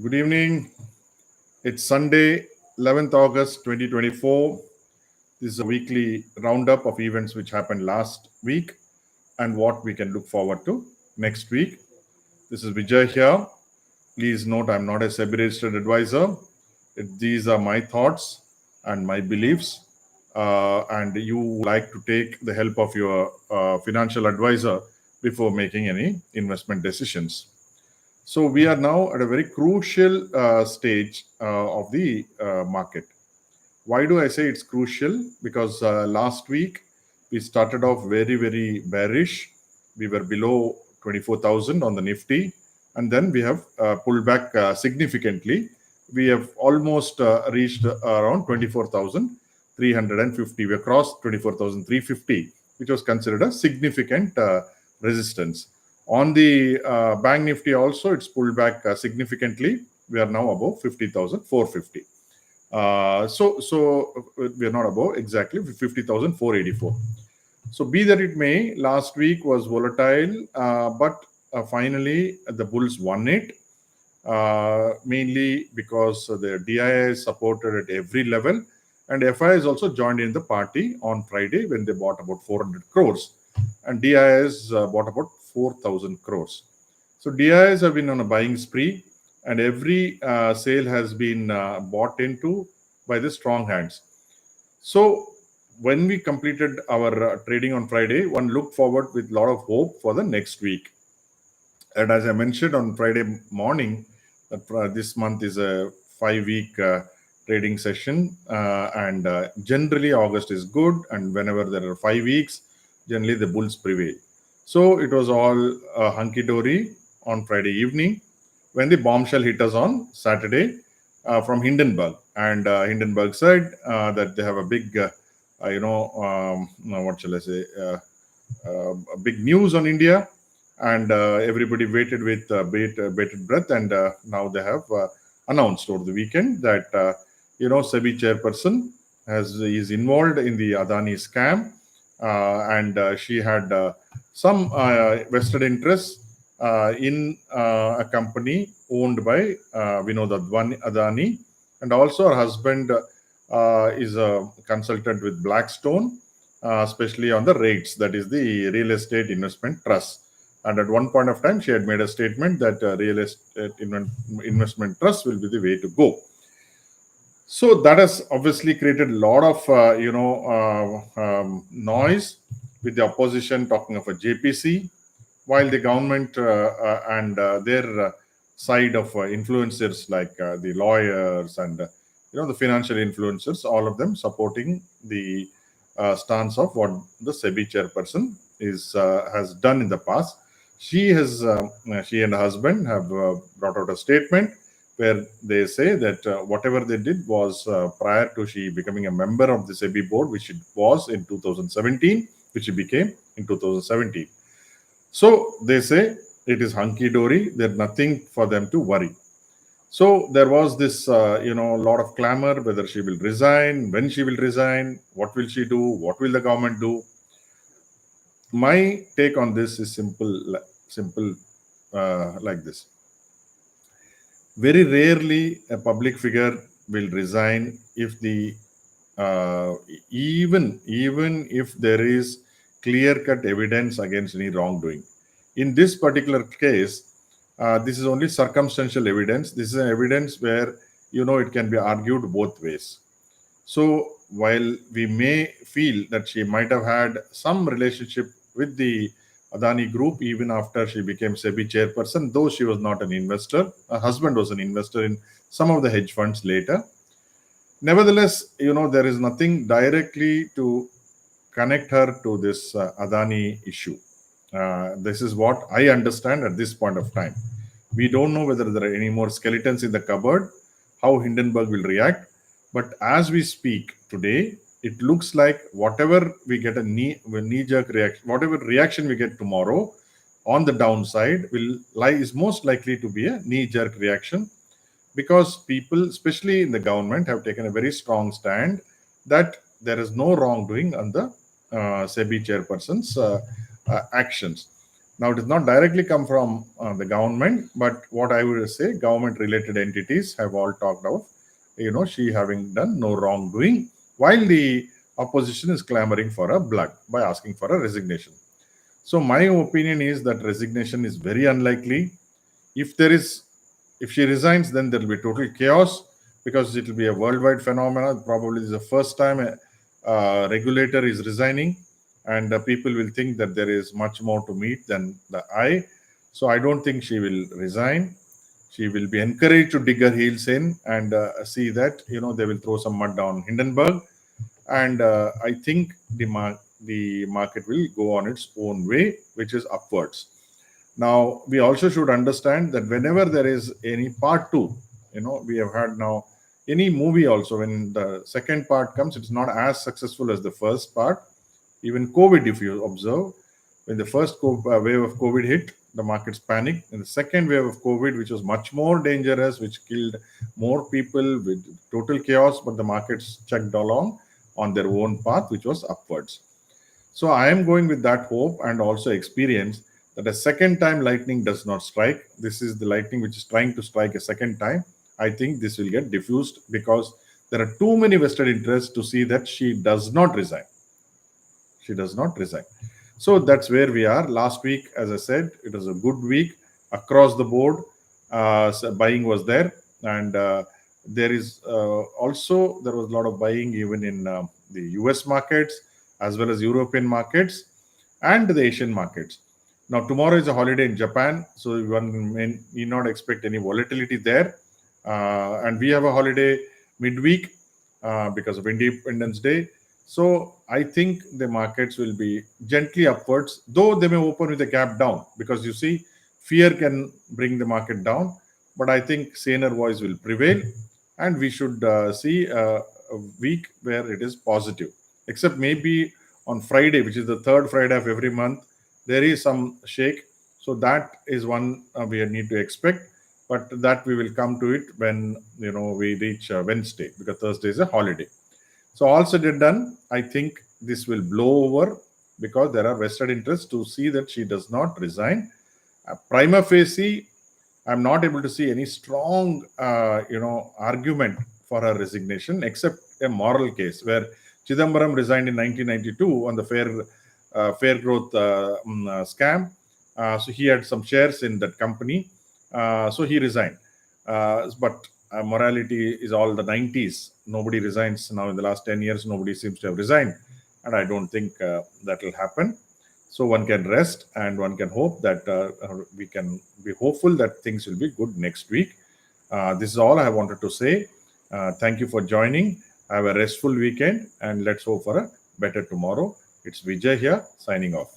Good evening. It's Sunday, 11th August 2024. This is a weekly roundup of events which happened last week and what we can look forward to next week. This is Vijay here. Please note I'm not a SEBI registered advisor. These are my thoughts and my beliefs. And you like to take the help of your financial advisor before making any investment decisions. So we are now at a very crucial stage of the market. Why do I say it's crucial? Because last week we started off very, very bearish. We were below 24,000 on the Nifty, and then we have pulled back significantly. We have almost reached around 24,350. We crossed 24,350, which was considered a significant resistance. On the Bank Nifty also, it's pulled back significantly. We are now above 50,450. So we are not above exactly 50,484. So be that it may, last week was volatile, but finally the bulls won it, mainly because the DII is supported at every level, and FI has also joined in the party on Friday when they bought about 400 crores, and DIIs bought about 4,000 crores. So DIIs have been on a buying spree, and every sale has been bought into by the strong hands. So when we completed our trading on Friday, one looked forward with a lot of hope for the next week. And as I mentioned on Friday morning, that this month is a 5 week trading session, and generally August is good. And whenever there are 5 weeks, generally the bulls prevail. So it was all hunky dory on Friday evening when the bombshell hit us on Saturday from Hindenburg. And Hindenburg said that they have a big, what shall I say, a big news on India, and everybody waited with bated breath. And now they have announced over the weekend that SEBI chairperson is involved in the Adani scam, and she had some vested interests in a company owned by Vinod Adani, and also her husband is a consultant with Blackstone, especially on the REITs, that is the Real Estate Investment Trust. And at one point of time, she had made a statement that real estate investment trust will be the way to go. So that has obviously created a lot of noise, with the opposition talking of a JPC, while the government and their side of influencers like the lawyers and the financial influencers, all of them supporting the stance of what the SEBI chairperson has done in the past. She and her husband have brought out a statement where they say that whatever they did was prior to she becoming a member of the SEBI board, which it was in 2017, which she became in 2017. So they say it is hunky dory. There's nothing for them to worry. So there was this, lot of clamor whether she will resign, when she will resign, what will she do, what will the government do. My take on this is simple like this. Very rarely a public figure will resign if the even if there is clear cut evidence against any wrongdoing. In this particular case, this is only circumstantial evidence. This is an evidence where it can be argued both ways. So while we may feel that she might have had some relationship with the Adani Group even after she became SEBI chairperson, though she was not an investor, her husband was an investor in some of the hedge funds later. Nevertheless, there is nothing directly to connect her to this Adani issue. This is what I understand at this point of time. We don't know whether there are any more skeletons in the cupboard, how Hindenburg will react. But as we speak today, it looks like whatever we get a knee-jerk reaction, whatever reaction we get tomorrow on the downside is most likely to be a knee-jerk reaction, because people, especially in the government, have taken a very strong stand that there is no wrongdoing on the SEBI chairperson's actions. Now, it does not directly come from the government, but what I would say, government-related entities have all talked of, she having done no wrongdoing, while the opposition is clamoring for a blood by asking for a resignation. So my opinion is that resignation is very unlikely. If there is, if she resigns, then there will be total chaos because it will be a worldwide phenomenon. Probably this is the first time a regulator is resigning, and people will think that there is much more to meet than the eye. So I don't think she will resign. She will be encouraged to dig her heels in and see that they will throw some mud down Hindenburg, and I think the market will go on its own way, which is upwards. Now, we also should understand that whenever there is any part two, we have had now any movie also, when the second part comes, it's not as successful as the first part. Even COVID, if you observe, when the first wave of COVID hit, the markets panicked. And the second wave of COVID, which was much more dangerous, which killed more people with total chaos, but the markets chugged along on their own path, which was upwards. So I am going with that hope and also experience that a second time lightning does not strike. This is the lightning which is trying to strike a second time. I think this will get diffused because there are too many vested interests to see that she does not resign. She does not resign. So that's where we are. Last week, as I said, it was a good week across the board. So buying was there, and there was a lot of buying even in the US markets as well as European markets and the Asian markets. Now, tomorrow is a holiday in Japan, so one may need not expect any volatility there. And we have a holiday midweek because of Independence Day. So I think the markets will be gently upwards, though they may open with a gap down, because you see, fear can bring the market down. But I think saner voice will prevail, and we should see a week where it is positive. Except maybe on Friday, which is the third Friday of every month, there is some shake. So that is one we need to expect. But that we will come to it when we reach Wednesday, because Thursday is a holiday. So all said and done, I think this will blow over because there are vested interests to see that she does not resign. Prima facie, I'm not able to see any strong, argument for her resignation, except a moral case where Chidambaram resigned in 1992 on the fair growth scam. So he had some shares in that company, so he resigned. But morality is all the 90s. Nobody resigns now. In the last 10 years, nobody seems to have resigned, and I don't think that will happen. So one can rest and one can hope that we can be hopeful that things will be good next week. This is all I wanted to say. Thank you for joining. Have a restful weekend, and let's hope for a better tomorrow. It's Vijay here, signing off.